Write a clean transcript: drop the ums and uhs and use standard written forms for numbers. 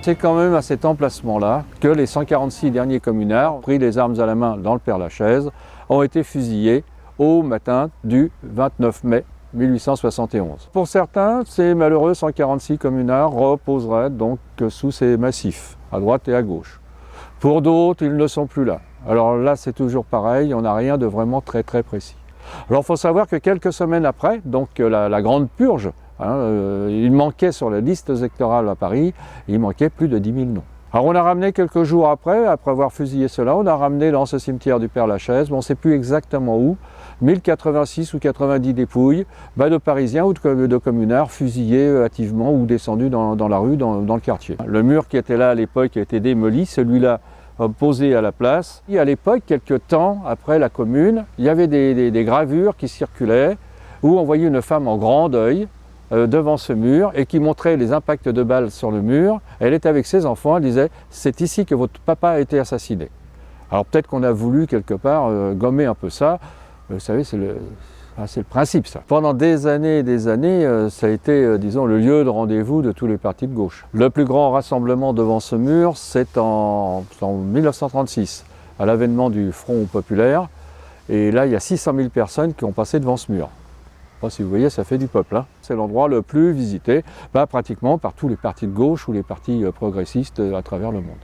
C'est quand même à cet emplacement-là que les 146 derniers communards, pris les armes à la main dans le Père-Lachaise, ont été fusillés au matin du 29 mai 1871. Pour certains, ces malheureux 146 communards reposeraient donc sous ces massifs, à droite et à gauche. Pour d'autres, ils ne sont plus là. Alors là, c'est toujours pareil, on n'a rien de vraiment très précis. Alors il faut savoir que quelques semaines après, donc la grande purge, il manquait sur la liste électorale à Paris, il manquait plus de 10 000 noms. Alors on a ramené quelques jours après avoir fusillé cela, on a ramené dans ce cimetière du Père-Lachaise, on ne sait plus exactement où, 1086 ou 90 dépouilles de Parisiens ou de communards fusillés hâtivement ou descendus dans la rue, dans le quartier. Le mur qui était là à l'époque a été démoli, celui-là posé à la place. Et à l'époque, quelques temps après la commune, il y avait des gravures qui circulaient où on voyait une femme en grand deuil devant ce mur et qui montrait les impacts de balles sur le mur. Elle était avec ses enfants, elle disait « c'est ici que votre papa a été assassiné ». Alors peut-être qu'on a voulu quelque part gommer un peu ça. Vous savez, c'est le principe, ça. Pendant des années, ça a été, disons, le lieu de rendez-vous de tous les partis de gauche. Le plus grand rassemblement devant ce mur, c'est en 1936, à l'avènement du Front populaire. Et là, il y a 600 000 personnes qui ont passé devant ce mur. Bon, si vous voyez, ça fait du peuple. C'est l'endroit le plus visité, pratiquement par tous les partis de gauche ou les partis progressistes à travers le monde.